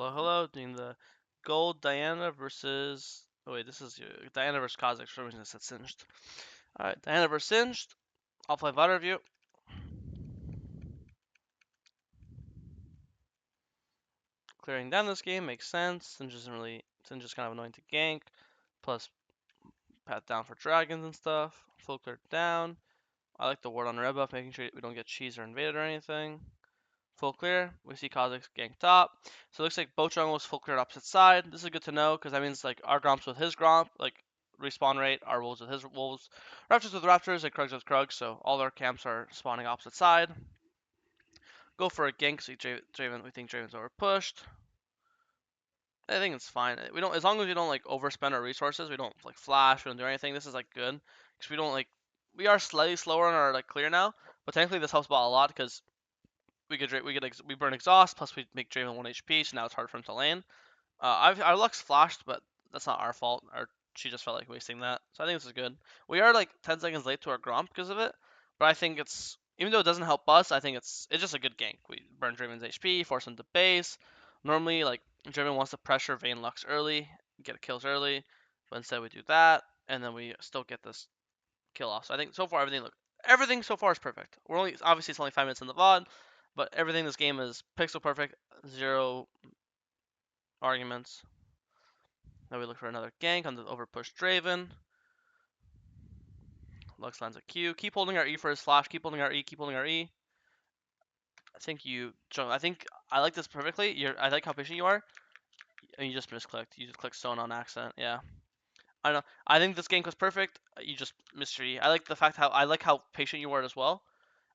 Hello, hello. Doing the gold Diana versus. Oh wait, this is Diana versus Kha'Zix. For some reason, it said Singed. All right, Diana versus Singed. I'll play VOD review. Clearing down this game makes sense. Singed isn't really. Singed is kind of annoying to gank. Plus, pat down for dragons and stuff. Full clear down. I like the ward on red buff, making sure we don't get cheesed or invaded or anything. Full clear. We see Kha'Zix gank top. So it looks like both jungles full clear opposite side. This is good to know because that means like our Gromps with his Gromp, like respawn rate, our wolves with his wolves, Raptors with Raptors, and Krugs with Krugs. So all our camps are spawning opposite side. Go for a gank. So Draven, we think Draven's over pushed. I think it's fine. We don't, as long as we don't like overspend our resources. We don't like flash. We don't do anything. This is like good because we don't like. We are slightly slower on our like clear now, but technically this helps bot a lot because we burn exhaust, plus we make Draven 1 HP, so now it's hard for him to lane. Our Lux flashed, but that's not our fault. She just felt like wasting that, so I think this is good. We are like 10 seconds late to our Gromp because of it, but I think it's, even though it doesn't help us, I think it's just a good gank. We burn Draven's HP, force him to base. Normally, like Draven wants to pressure Vayne Lux early, get kills early, but instead we do that, and then we still get this kill off. So I think so far everything so far is perfect. We're only, obviously it's only 5 minutes in the VOD, but everything in this game is pixel perfect, zero arguments. Now we look for another gank on the overpushed Draven. Lux lands a Q. Keep holding our E for his flash. Keep holding our E. Keep holding our E. I think I like this perfectly. I like how patient you are. And you just misclicked. You just clicked stone on accident. Yeah. I don't know. I think this gank was perfect. You just missed your E. I like how patient you are as well.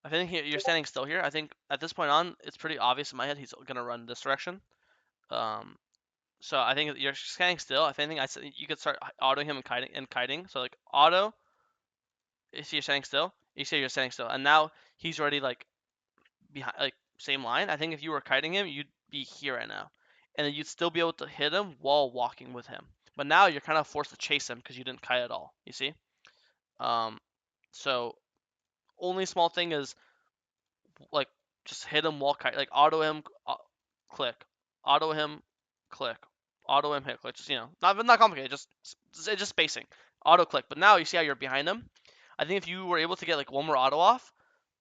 I think you're standing still here. I think at this point on, it's pretty obvious in my head he's gonna run this direction. Um, So I think you're standing still. If anything, you could start autoing him and kiting. So like auto, you see you're standing still. You see you're standing still, and now he's already like behind, like same line. I think if you were kiting him, you'd be here right now, and then you'd still be able to hit him while walking with him. But now you're kind of forced to chase him because you didn't kite at all. You see? Um, so only small thing is like just hit him while kite, like auto him, click, auto him, click, auto him, hit click. Just not complicated. Just spacing, auto click. But now you see how you're behind him. I think if you were able to get like one more auto off,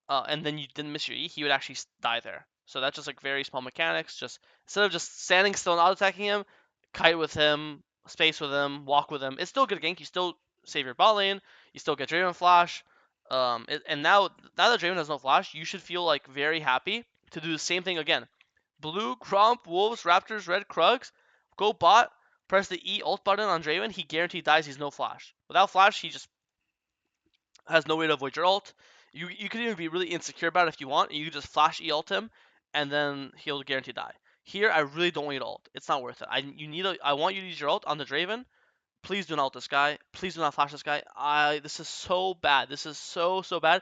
and then you didn't miss your E, he would actually die there. So that's just like very small mechanics. Just instead of just standing still and auto attacking him, kite with him, space with him, walk with him. It's still a good gank. You still save your bot lane. You still get Draven flash. And now that Draven has no flash, you should feel like very happy to do the same thing again. Blue, Gromp, Wolves, Raptors, Red, Krugs. Go bot, press the E ult button on Draven. He guaranteed dies. He's no flash. Without flash, he just has no way to avoid your ult. You could even be really insecure about it if you want. You could just flash E ult him, and then he'll guarantee die. Here, I really don't need ult. It's not worth it. I want you to use your ult on the Draven. Please do not ult this guy. Please do not flash this guy. This is so bad. This is so bad.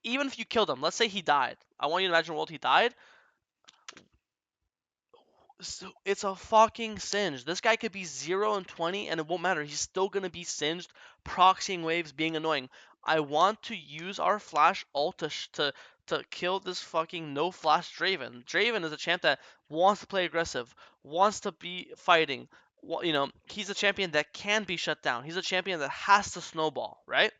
Even if you killed him, let's say he died. I want you to imagine a world he died. So it's a fucking singe. This guy could be 0 and 20 and it won't matter. He's still gonna be singed, proxying waves, being annoying. I want to use our flash ult to kill this fucking no flash Draven. Draven is a champ that wants to play aggressive, wants to be fighting. He's a champion that can be shut down. He's a champion that has to snowball, right?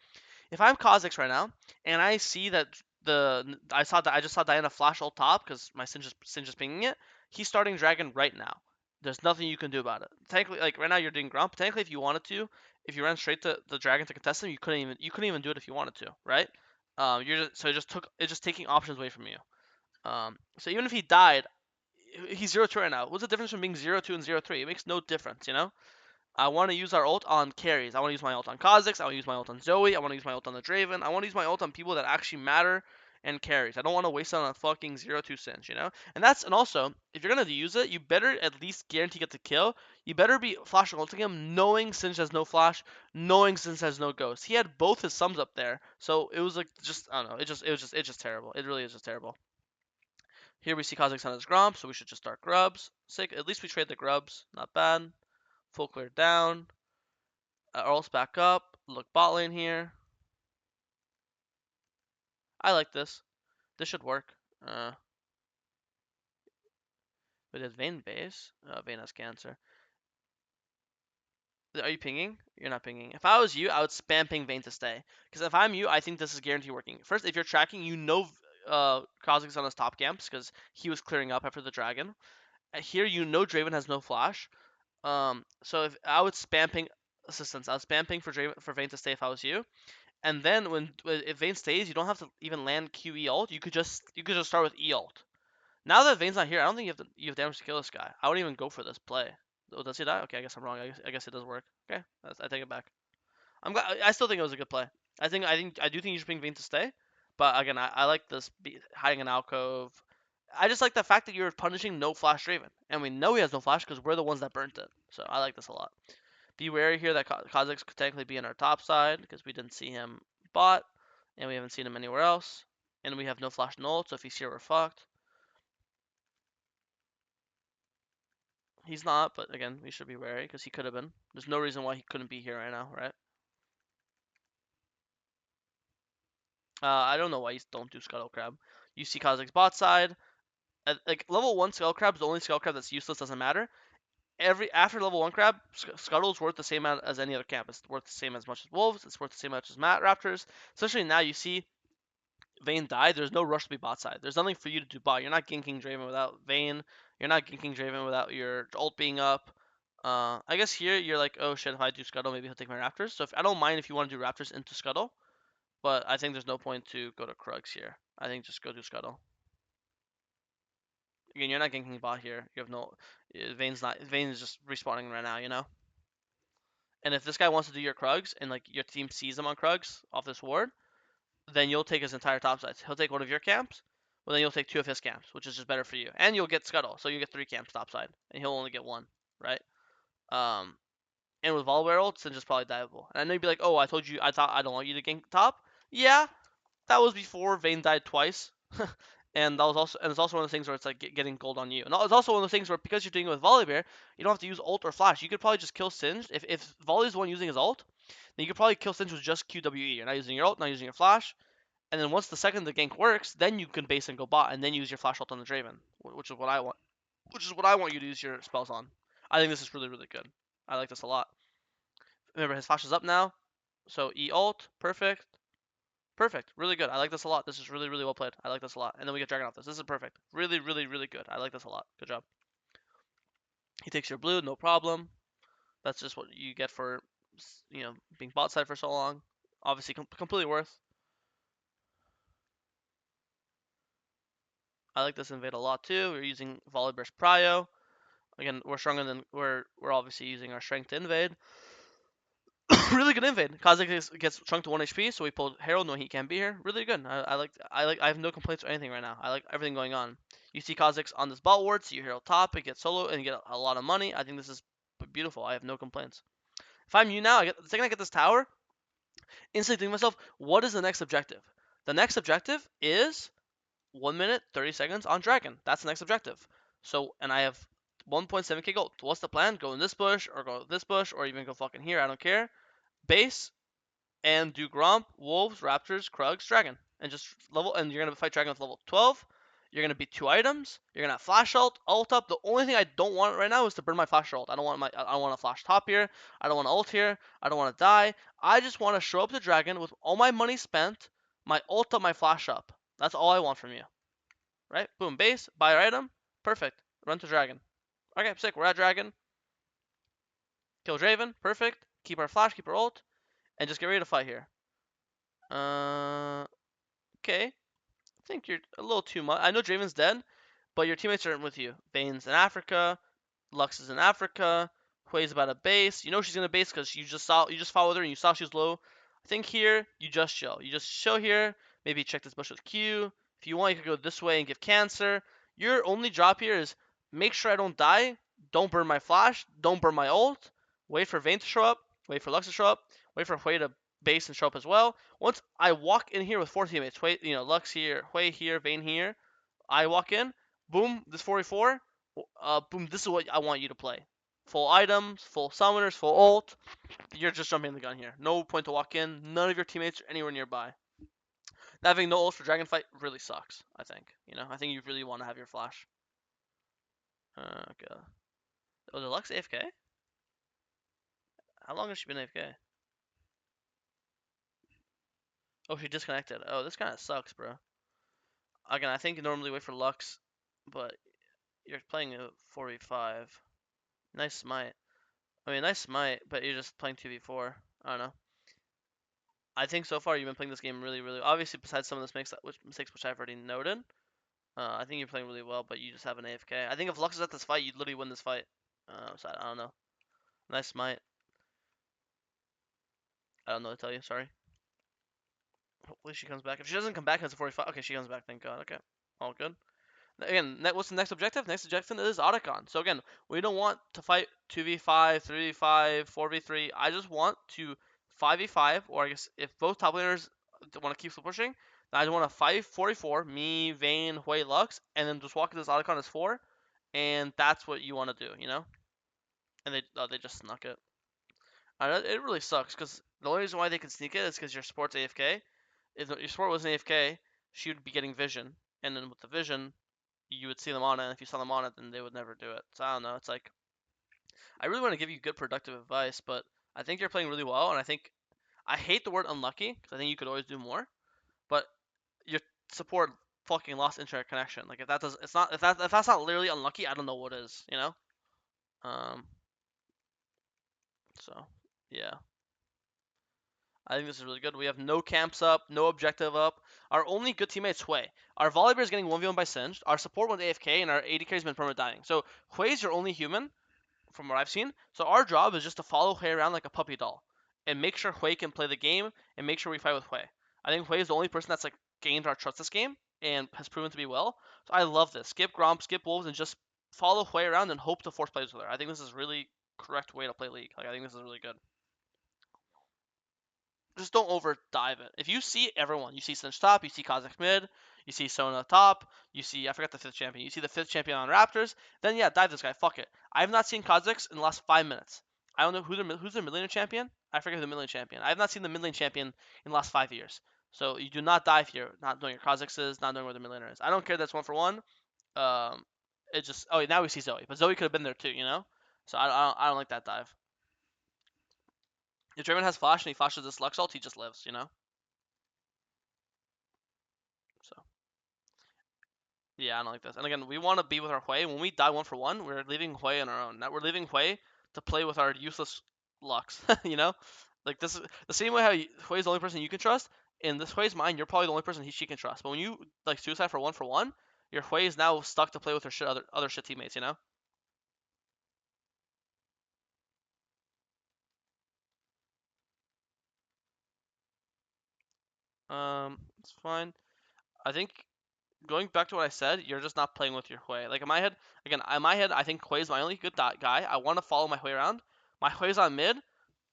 If I'm Kha'Zix right now and I see that I just saw Diana flash ult top because my Singe is pinging it. He's starting Dragon right now. There's nothing you can do about it. Technically, like right now you're doing Grump. Technically, if you wanted to, if you ran straight to the Dragon to contest him, you couldn't even do it if you wanted to, right? It's just taking options away from you. So even if he died, he's 0-2 right now. What's the difference from being 0-2 and 0-3? It makes no difference, you know. I want to use our ult on carries. I want to use my ult on Kha'Zix. I want to use my ult on Zoe. I want to use my ult on the Draven. I want to use my ult on people that actually matter and carries. I don't want to waste it on a fucking 0-2 Singe, you know? And also, if you're going to use it, you better at least guarantee get the kill. You better be flashing ulting him, knowing Singe has no flash, knowing Singe has no ghost. He had both his sums up there. So it was like, just, I don't know. It's just terrible. It really is just terrible. Here we see Kha'Zix on his Gromp, so we should just start grubs. Sick. At least we trade the grubs. Not bad. Full clear down. Earl's back up. Look bot lane here. I like this. This should work. Wait, is Vayne base? Vayne has cancer. Are you pinging? You're not pinging. If I was you, I would spam ping Vayne to stay. Because if I'm you, I think this is guaranteed working. First, if you're tracking, you know Kha'Zix's on his top camps because he was clearing up after the dragon. Here, you know Draven has no flash. So if I would spam ping assistance, I would spam ping for Vayne to stay if I was you. And then if Vayne stays, you don't have to even land QE ult. You could just start with E ult. Now that Vayne's not here, I don't think you have damage to kill this guy. I wouldn't even go for this play. Oh, does he die? Okay, I guess I'm wrong. I guess it does work. Okay, I take it back. I still think it was a good play. I do think you should bring Vayne to stay, but again, I like this hiding an alcove. I just like the fact that you're punishing no flash Draven, and we know he has no flash because we're the ones that burnt it. So I like this a lot. Be wary here that Kha'Zix could technically be on our top side because we didn't see him bot, and we haven't seen him anywhere else, and we have no flash and ult. So if he's here, we're fucked. He's not, but again, we should be wary because he could have been. There's no reason why he couldn't be here right now, right? I don't know why you don't do Scuttle Crab. You see Kha'Zix's bot side. Like level 1 Scuttle Crab is the only Scuttle Crab that's useless, doesn't matter. After level 1 Crab, Scuttle is worth the same amount as any other camp. It's worth the same as much as Wolves. It's worth the same much as Mat Raptors. Especially now, you see Vayne die. There's no rush to be bot side. There's nothing for you to do bot. You're not ganking Draven without Vayne. You're not ganking Draven without your ult being up. I guess here you're like, oh shit, if I do Scuttle, maybe he'll take my Raptors. So I don't mind if you want to do Raptors into Scuttle, but I think there's no point to go to Krugs here. I think just go do Scuttle. Again, you're not ganking bot here. You have no. Vayne is just respawning right now, you know? And if this guy wants to do your Krugs and like your team sees him on Krugs off this ward, then you'll take his entire top sides. He'll take one of your camps, well then you'll take two of his camps, which is just better for you. And you'll get Scuttle, so you get 3 camps top side, and he'll only get 1, right? Um, and with Volibear ults, then just probably dieable. And I know you'd be like, oh, I told you, I thought I don't want you to gank top. Yeah, that was before Vayne died twice. And it's also one of the things where it's like getting gold on you. And it's also one of the things where because you're doing it with Volibear, you don't have to use ult or flash. You could probably just kill Singed. If Volley's the one using his ult, then you could probably kill Singed with just QWE. You're not using your ult, not using your flash. And then once the second the gank works, then you can base and go bot, and then use your flash ult on the Draven, which is what I want. Which is what I want you to use your spells on. I think this is really, really good. I like this a lot. Remember, his flash is up now, so E ult, perfect. Perfect. Really good. I like this a lot. This is really, really well played. I like this a lot. And then we get Dragon off this. This is perfect. Really, really, really good. I like this a lot. Good job. He takes your blue, no problem. That's just what you get for, being bot side for so long. Obviously, completely worth. I like this invade a lot too. We're using Volibear's Prio. Again, we're stronger than we're obviously using our strength to invade. Really good invade. Kha'Zix gets shrunk to 1 HP, so we pulled Herald. No, he can't be here. Really good. I have no complaints or anything right now. I like everything going on. You see Kha'Zix on this bot ward, so you Herald top, and get solo, and get a lot of money. I think this is beautiful. I have no complaints. If I'm you now, the second I get this tower, instantly think to myself, what is the next objective? The next objective is 1 minute 30 seconds on Dragon. That's the next objective. So, and I have 1.7k gold. What's the plan? Go in this bush, or go this bush, or even go fucking here. I don't care. Base and do Gromp, Wolves, Raptors, Krugs, Dragon, and just level. And you're gonna fight Dragon with level 12. You're gonna beat 2 items. You're gonna have flash ult up. The only thing I don't want right now is to burn my flash ult. I don't want to flash top here. I don't want to ult here. I don't want to die. I just want to show up to Dragon with all my money spent, my ult up, my flash up. That's all I want from you. Right? Boom, base, buy your item, perfect. Run to Dragon. Okay, sick. We're at Dragon. Kill Draven, perfect. Keep our flash, keep our ult, and just get ready to fight here. Okay. I think you're a little too much. I know Draven's dead, but your teammates aren't with you. Vayne's in Africa, Lux is in Africa, Hui's about to base. You know she's gonna base because you just followed her and you saw she was low. I think here you just chill. You just chill here. Maybe check this bush with Q. If you want, you could go this way and give cancer. Your only job here is make sure I don't die. Don't burn my flash. Don't burn my ult. Wait for Vayne to show up. Wait for Lux to show up. Wait for Hui to base and show up as well. Once I walk in here with 4 teammates, Lux here, Hui here, Vayne here, I walk in, boom, this 44, boom, this is what I want you to play. Full items, full summoners, full ult. You're just jumping the gun here. No point to walk in. None of your teammates are anywhere nearby. Having no ult for Dragon Fight really sucks, I think. I think you really want to have your flash. Okay. Oh, Deluxe AFK? How long has she been AFK? Oh, she disconnected. Oh, this kind of sucks, bro. Again, I think you normally wait for Lux, but you're playing a 4v5. Nice smite. I mean, nice smite, but you're just playing 2v4. I don't know. I think so far you've been playing this game really, really. Obviously, besides some of the mistakes which I've already noted, I think you're playing really well, but you just have an AFK. I think if Lux is at this fight, you'd literally win this fight. So I don't know. Nice smite. I don't know what to tell you. Sorry. Hopefully she comes back. If she doesn't come back, it's a 45. Okay, she comes back. Thank God. Okay, all good. Again, what's the next objective? Next objective is Otacon. So again, we don't want to fight 2v5, 3v5, 4v3. I just want to 5v5, or I guess if both top laners want to keep pushing, then I just want to 5-4v4, me, Vayne, Hui, Lux, and then just walk into this Otacon as 4, and that's what you want to do, you know? And they just snuck it. It really sucks, because the only reason why they can sneak it is because your support's AFK. If your support wasn't AFK, she would be getting vision, and then with the vision, you would see them on it, and if you saw them on it, then they would never do it. So I don't know. It's like I really want to give you good productive advice, but I think you're playing really well, and I hate the word unlucky because I think you could always do more. But your support fucking lost internet connection. Like if that does, it's not if that's not literally unlucky, I don't know what is. You know. Um. So yeah, I think this is really good. We have no camps up, no objective up. Our only good teammate's Hui. Our Volibear is getting 1v1 by Singed. Our support went AFK, and our AD carry's been perma dying. So Hui is your only human, from what I've seen. So our job is just to follow Hui around like a puppy doll and make sure Hui can play the game and make sure we fight with Hui. I think Hui is the only person that's like gained our trust this game and has proven to be well. So I love this. Skip Gromp, skip Wolves, and just follow Hui around and hope to force plays with her. I think this is really correct way to play League. Like I think this is really good. Just don't over dive it. If you see everyone, you see Cinch top, you see Kazakh mid, you see Sona top, you see I forgot the fifth champion, you see the fifth champion on Raptors, then yeah, dive this guy. Fuck it. I have not seen Kazakhs in the last 5 minutes. I don't know who's their mid laner champion. I forget who the mid lane champion. I have not seen the mid lane champion in the last 5 years. So you do not dive here, not knowing your Kazakhs is, not knowing where the mid laner is. I don't care that's 1-for-1. Um, it just now we see Zoe, but Zoe could have been there too, you know. So I don't like that dive. If Draven has flash and he flashes this Lux ult, he just lives, you know. So. Yeah, I don't like this. And again, we want to be with our Hui. When we die 1-for-1, we're leaving Hui on our own. Now we're leaving Hui to play with our useless Lux. You know, like this is the same way how Hui is the only person you can trust. In this Hui's mind, you're probably the only person she can trust. But when you like suicide for 1-for-1, your Hui is now stuck to play with her other shit teammates. You know. It's fine. I think going back to what I said, you're just not playing with your Hui. Like in my head, again, in my head, I think Hui is my only good guy. I want to follow my Hui around. My Hui's on mid.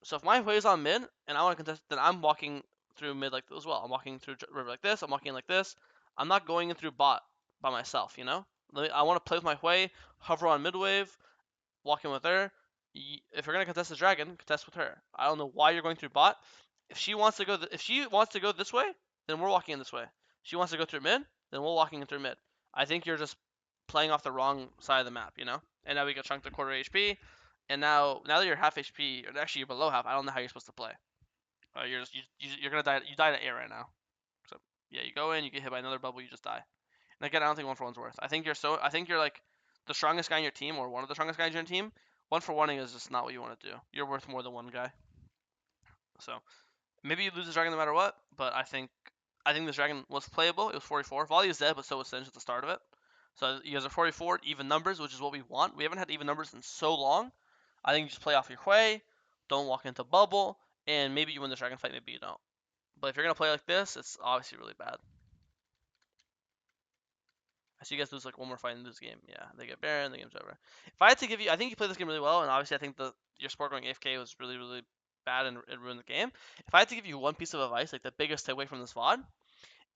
So if my Hui is on mid and I want to contest, then I'm walking through mid like as well. I'm walking through river like this. I'm walking like this. I'm not going in through bot by myself. You know. I want to play with my Hui, hover on mid wave, walking with her. If you're gonna contest the dragon, contest with her. I don't know why you're going through bot. If she wants to go, if she wants to go this way, then we're walking in this way. If she wants to go through mid, then we're walking in through mid. I think you're just playing off the wrong side of the map, you know. And now we got chunked to quarter HP, and now that you're half HP, or actually you're below half, I don't know how you're supposed to play. You're just you're gonna die. You died at air right now. So yeah, you go in, you get hit by another bubble, you just die. And again, I don't think 1-for-1's worth. I think you're like the strongest guy in your team, or one of the strongest guys in your team. 1-for-1ing is just not what you want to do. You're worth more than one guy. So maybe you lose the dragon no matter what, but I think this dragon was playable. It was 44. Volley is dead, but so was Singe at the start of it. So you guys are 44 even numbers, which is what we want. We haven't had even numbers in so long. I think you just play off your Hui, don't walk into bubble, and maybe you win the dragon fight, maybe you don't. But if you're gonna play like this, it's obviously really bad. I see you guys lose like one more fight in this game. Yeah, they get Baron, the game's over. If I had to give you, I think you played this game really well, and obviously I think your sport going AFK was really, really bad and it ruined the game. If I had to give you one piece of advice, like the biggest takeaway from this VOD,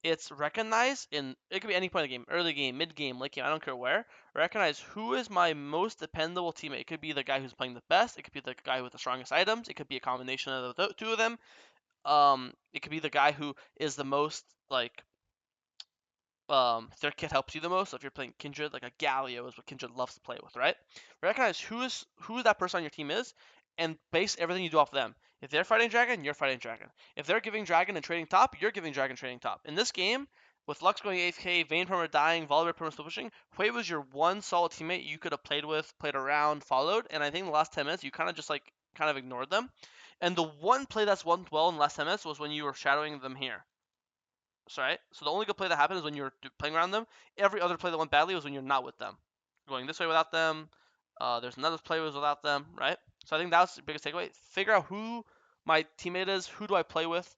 it's recognize in it could be any point of the game, early game, mid game, late game, I don't care where. Recognize who is my most dependable teammate. It could be the guy who's playing the best. It could be the guy with the strongest items. It could be a combination of the two of them. It could be the guy who is the most like their kit helps you the most. So if you're playing Kindred, like a Galio is what Kindred loves to play with, right? Recognize who that person on your team is, and base everything you do off them. If they're fighting dragon, you're fighting dragon. If they're giving dragon and trading top, you're giving dragon trading top. In this game, with Lux going AFK, Vayne perma dying, Volibear perma still pushing, Hui was your one solid teammate you could have played with, played around, followed, and I think the last 10 minutes you kind of just like kind of ignored them. And the one play that's went well in the last 10 minutes was when you were shadowing them here. So, right? So the only good play that happened is when you're playing around them. Every other play that went badly was when you're not with them. Going this way without them. There's another play was without them, right? So I think that's the biggest takeaway. Figure out who my teammate is. Who do I play with?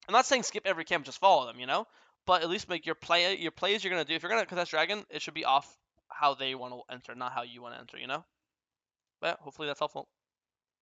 I'm not saying skip every camp, just follow them, you know. But at least make your plays you're gonna do. If you're gonna contest dragon, it should be off how they want to enter, not how you want to enter, you know. But yeah, hopefully that's helpful.